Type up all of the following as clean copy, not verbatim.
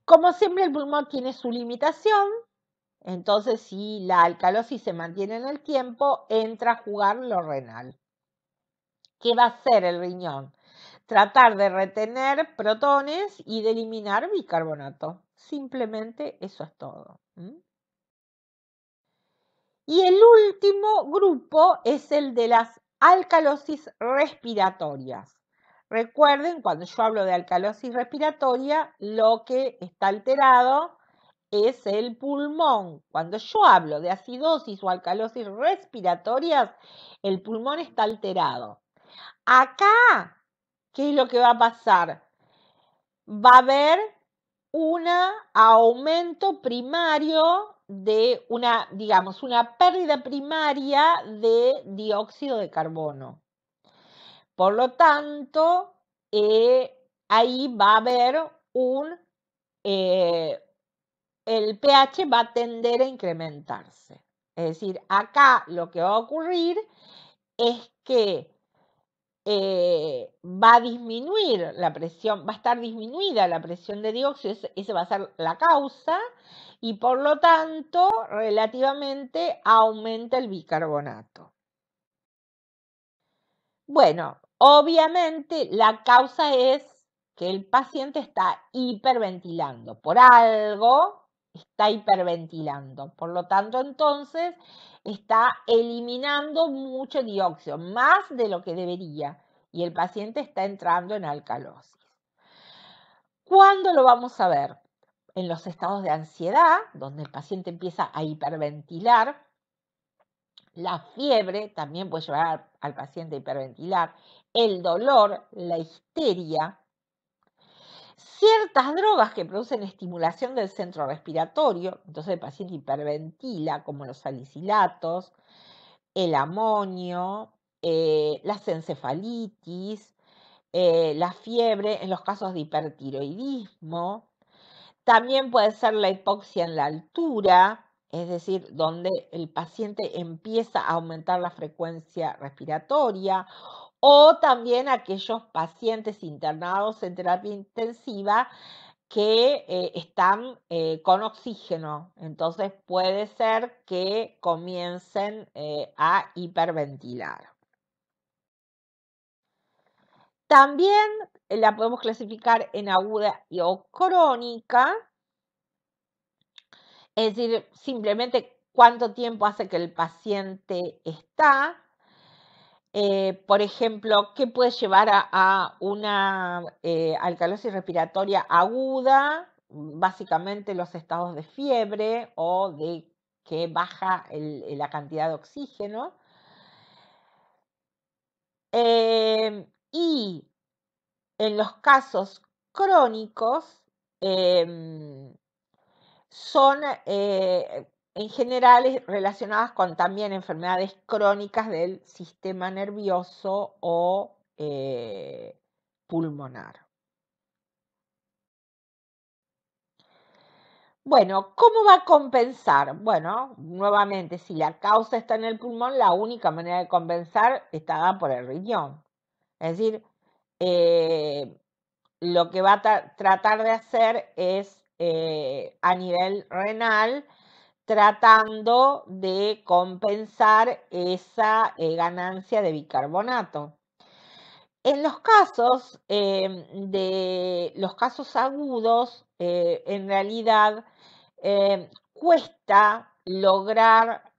Como siempre, el pulmón tiene su limitación, entonces si la alcalosis se mantiene en el tiempo, entra a jugar lo renal. ¿Qué va a hacer el riñón? Tratar de retener protones y de eliminar bicarbonato. Simplemente eso es todo. Y el último grupo es el de las alcalosis respiratorias. Recuerden, cuando yo hablo de alcalosis respiratoria, lo que está alterado es el pulmón. Cuando yo hablo de acidosis o alcalosis respiratorias, el pulmón está alterado. Acá, ¿qué es lo que va a pasar? Va a haber un aumento primario de digamos, una pérdida primaria de dióxido de carbono. Por lo tanto, ahí va a haber el pH va a tender a incrementarse. Es decir, acá lo que va a ocurrir es que va a disminuir la presión, va a estar disminuida la presión de dióxido, esa va a ser la causa, y por lo tanto, relativamente aumenta el bicarbonato. Bueno, obviamente la causa es que el paciente está hiperventilando. Por algo está hiperventilando. Por lo tanto, entonces, está eliminando mucho dióxido, más de lo que debería. Y el paciente está entrando en alcalosis. ¿Cuándo lo vamos a ver? En los estados de ansiedad, donde el paciente empieza a hiperventilar. La fiebre también puede llevar al paciente a hiperventilar, el dolor, la histeria, ciertas drogas que producen estimulación del centro respiratorio, entonces el paciente hiperventila, como los salicilatos, el amonio, las encefalitis, la fiebre en los casos de hipertiroidismo. También puede ser la hipoxia en la altura, es decir, donde el paciente empieza a aumentar la frecuencia respiratoria, o también aquellos pacientes internados en terapia intensiva que están con oxígeno. Entonces puede ser que comiencen a hiperventilar. También la podemos clasificar en aguda o crónica. Es decir, simplemente cuánto tiempo hace que el paciente está. Por ejemplo, ¿qué puede llevar a una alcalosis respiratoria aguda? Básicamente los estados de fiebre o de que baja la cantidad de oxígeno. Y en los casos crónicos, son en general relacionadas con también enfermedades crónicas del sistema nervioso o pulmonar. Bueno, ¿cómo va a compensar? Bueno, nuevamente, si la causa está en el pulmón, la única manera de compensar está dada por el riñón. Es decir, lo que va a tratar de hacer es a nivel renal, tratando de compensar esa ganancia de bicarbonato. En los casos de los casos agudos, en realidad cuesta lograr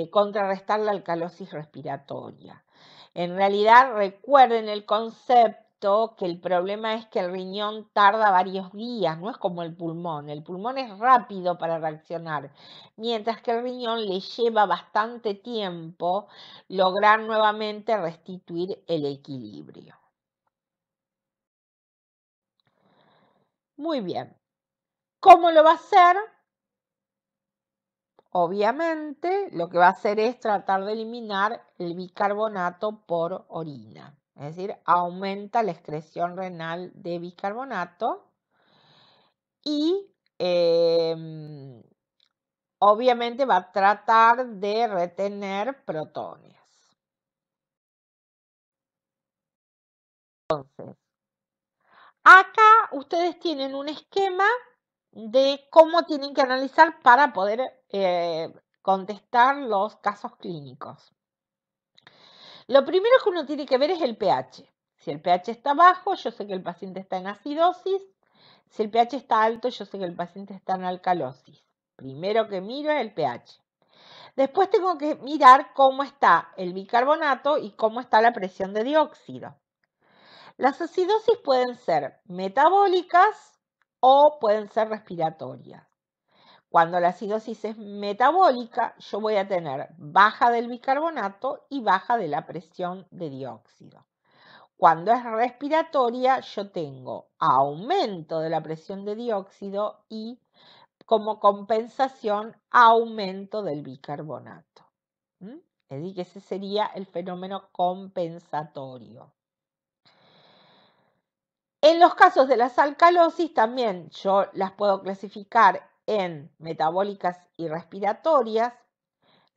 contrarrestar la alcalosis respiratoria. En realidad, recuerden el concepto que el problema es que el riñón tarda varios días, no es como el pulmón. El pulmón es rápido para reaccionar, mientras que el riñón le lleva bastante tiempo lograr nuevamente restituir el equilibrio. Muy bien. ¿Cómo lo va a hacer? Obviamente, lo que va a hacer es tratar de eliminar el bicarbonato por orina. Es decir, aumenta la excreción renal de bicarbonato y obviamente va a tratar de retener protones. Entonces, acá ustedes tienen un esquema de cómo tienen que analizar para poder contestar los casos clínicos. Lo primero que uno tiene que ver es el pH. Si el pH está bajo, yo sé que el paciente está en acidosis. Si el pH está alto, yo sé que el paciente está en alcalosis. Primero que miro es el pH. Después tengo que mirar cómo está el bicarbonato y cómo está la presión de dióxido. Las acidosis pueden ser metabólicas o pueden ser respiratorias. Cuando la acidosis es metabólica, yo voy a tener baja del bicarbonato y baja de la presión de dióxido. Cuando es respiratoria, yo tengo aumento de la presión de dióxido y como compensación aumento del bicarbonato. Es decir, que ese sería el fenómeno compensatorio. En los casos de las alcalosis también yo las puedo clasificar en metabólicas y respiratorias.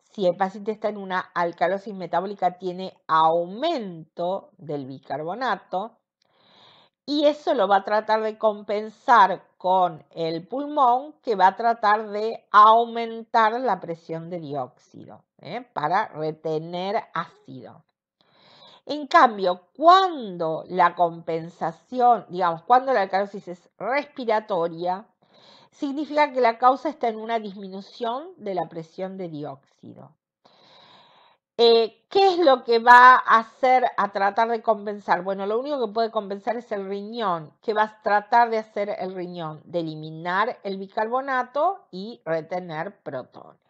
Si el paciente está en una alcalosis metabólica, tiene aumento del bicarbonato y eso lo va a tratar de compensar con el pulmón, que va a tratar de aumentar la presión de dióxido para retener ácido. En cambio, cuando la compensación, digamos, cuando la alcalosis es respiratoria, significa que la causa está en una disminución de la presión de dióxido. ¿Qué es lo que va a hacer a tratar de compensar? Bueno, lo único que puede compensar es el riñón. ¿Qué va a tratar de hacer el riñón? De eliminar el bicarbonato y retener protones.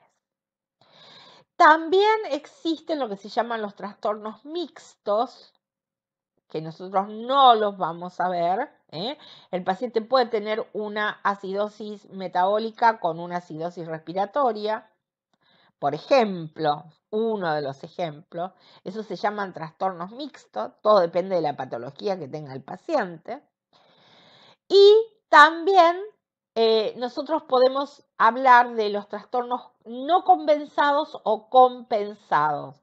También existen lo que se llaman los trastornos mixtos, que nosotros no los vamos a ver. El paciente puede tener una acidosis metabólica con una acidosis respiratoria. Por ejemplo, uno de los ejemplos, esos se llaman trastornos mixtos, todo depende de la patología que tenga el paciente. Y también nosotros podemos hablar de los trastornos no compensados o compensados.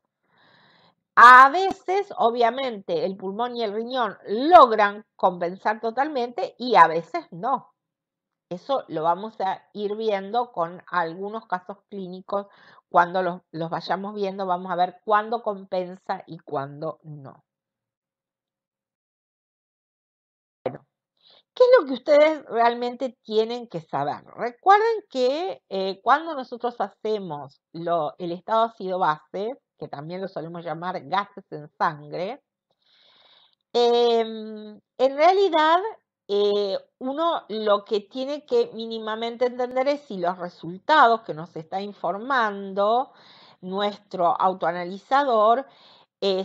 A veces, obviamente, el pulmón y el riñón logran compensar totalmente y a veces no. Eso lo vamos a ir viendo con algunos casos clínicos. Cuando los vayamos viendo, vamos a ver cuándo compensa y cuándo no. Bueno, ¿qué es lo que ustedes realmente tienen que saber? Recuerden que cuando nosotros hacemos el estado ácido-base, que también lo solemos llamar gases en sangre, en realidad, uno lo que tiene que mínimamente entender es si los resultados que nos está informando nuestro autoanalizador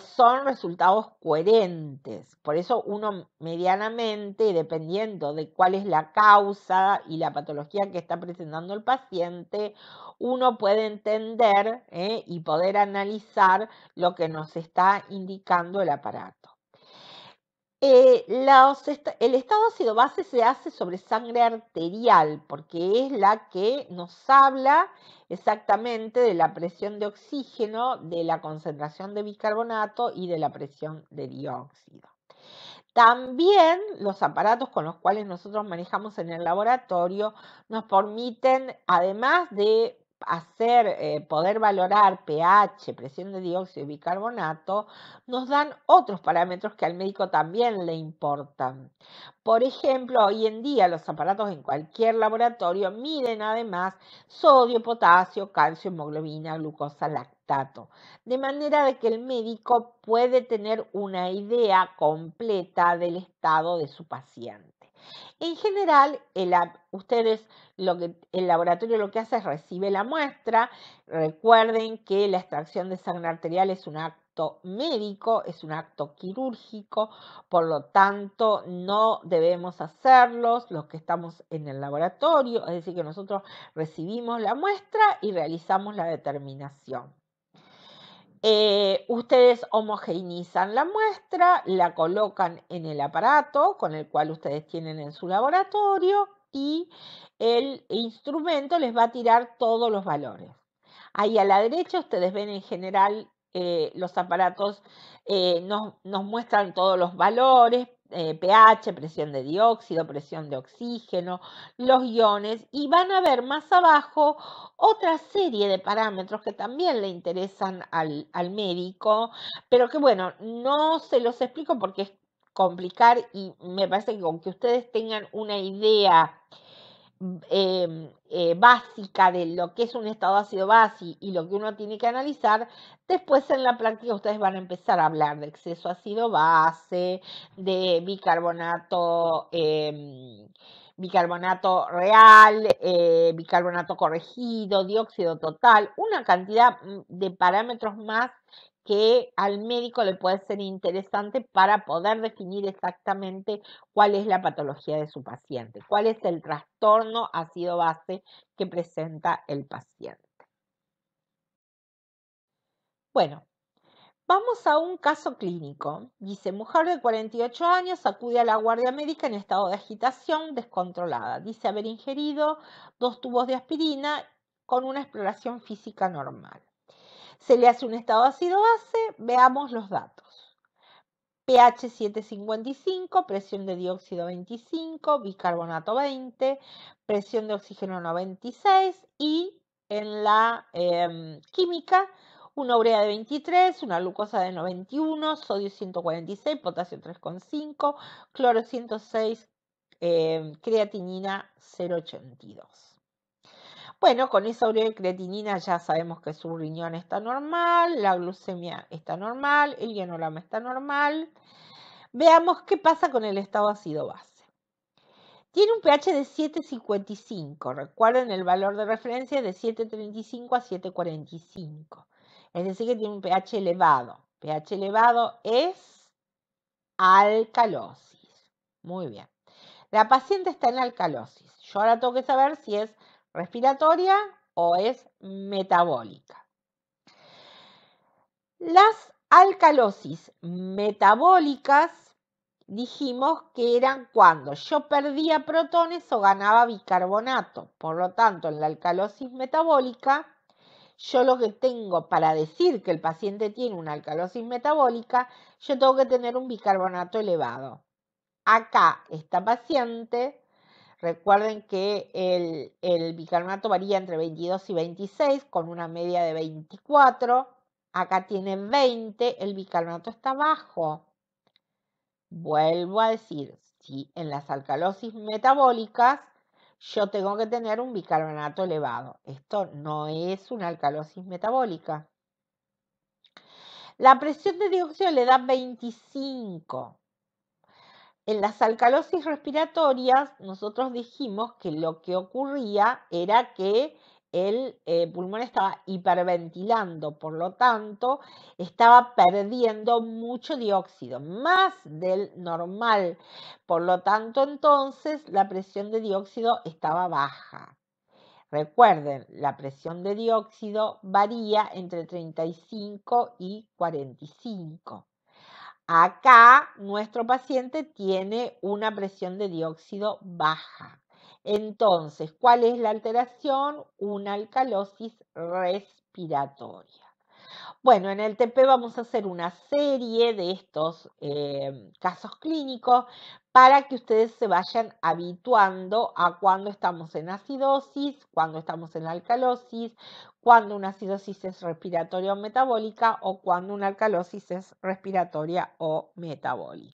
son resultados coherentes. Por eso uno medianamente, dependiendo de cuál es la causa y la patología que está presentando el paciente, uno puede entender y poder analizar lo que nos está indicando el aparato. El estado ácido base se hace sobre sangre arterial porque es la que nos habla exactamente de la presión de oxígeno, de la concentración de bicarbonato y de la presión de dióxido. También los aparatos con los cuales nosotros manejamos en el laboratorio nos permiten, además de poder valorar pH, presión de dióxido y bicarbonato, nos dan otros parámetros que al médico también le importan. Por ejemplo, hoy en día los aparatos en cualquier laboratorio miden además sodio, potasio, calcio, hemoglobina, glucosa, lactato, de manera de que el médico puede tener una idea completa del estado de su paciente. En general, el laboratorio lo que hace es recibe la muestra. Recuerden que la extracción de sangre arterial es un acto médico, es un acto quirúrgico, por lo tanto no debemos hacerlos los que estamos en el laboratorio, es decir, que nosotros recibimos la muestra y realizamos la determinación. Ustedes homogeneizan la muestra, la colocan en el aparato con el cual ustedes tienen en su laboratorio y el instrumento les va a tirar todos los valores. Ahí a la derecha ustedes ven en general los aparatos nos muestran todos los valores pH, presión de dióxido, presión de oxígeno, los iones, y van a ver más abajo otra serie de parámetros que también le interesan al médico, pero que bueno, no se los explico porque es complicar y me parece que con que ustedes tengan una idea básica de lo que es un estado ácido base y lo que uno tiene que analizar, después en la práctica ustedes van a empezar a hablar de exceso ácido base, de bicarbonato real, bicarbonato corregido, dióxido total, una cantidad de parámetros más que al médico le puede ser interesante para poder definir exactamente cuál es la patología de su paciente, cuál es el trastorno ácido base que presenta el paciente. Bueno, vamos a un caso clínico. Dice, mujer de 48 años acude a la guardia médica en estado de agitación descontrolada. Dice haber ingerido 2 tubos de aspirina con una exploración física normal. Se le hace un estado ácido base, veamos los datos. pH 7,55, presión de dióxido 25, bicarbonato 20, presión de oxígeno 96 y en la química una urea de 23, una glucosa de 91, sodio 146, potasio 3,5, cloro 106, creatinina 0,82. Bueno, con esa urea y creatinina ya sabemos que su riñón está normal, la glucemia está normal, el ionograma está normal. Veamos qué pasa con el estado ácido base. Tiene un pH de 7,55. Recuerden, el valor de referencia es de 7,35 a 7,45. Es decir, que tiene un pH elevado. pH elevado es alcalosis. Muy bien. La paciente está en alcalosis. Yo ahora tengo que saber si es respiratoria o es metabólica. Las alcalosis metabólicas dijimos que eran cuando yo perdía protones o ganaba bicarbonato. Por lo tanto, en la alcalosis metabólica, yo lo que tengo para decir que el paciente tiene una alcalosis metabólica, yo tengo que tener un bicarbonato elevado. Acá, esta paciente, recuerden que el bicarbonato varía entre 22 y 26, con una media de 24. Acá tiene 20, el bicarbonato está bajo. Vuelvo a decir, si en las alcalosis metabólicas yo tengo que tener un bicarbonato elevado. Esto no es una alcalosis metabólica. La presión de dióxido le da 25. En las alcalosis respiratorias, nosotros dijimos que lo que ocurría era que el pulmón estaba hiperventilando, por lo tanto, estaba perdiendo mucho dióxido, más del normal. Por lo tanto, entonces, la presión de dióxido estaba baja. Recuerden, la presión de dióxido varía entre 35 y 45. Acá nuestro paciente tiene una presión de dióxido baja. Entonces, ¿cuál es la alteración? Una alcalosis respiratoria. Bueno, en el TP vamos a hacer una serie de estos casos clínicos para que ustedes se vayan habituando a cuando estamos en acidosis, cuando estamos en alcalosis, cuando una acidosis es respiratoria o metabólica o cuando una alcalosis es respiratoria o metabólica.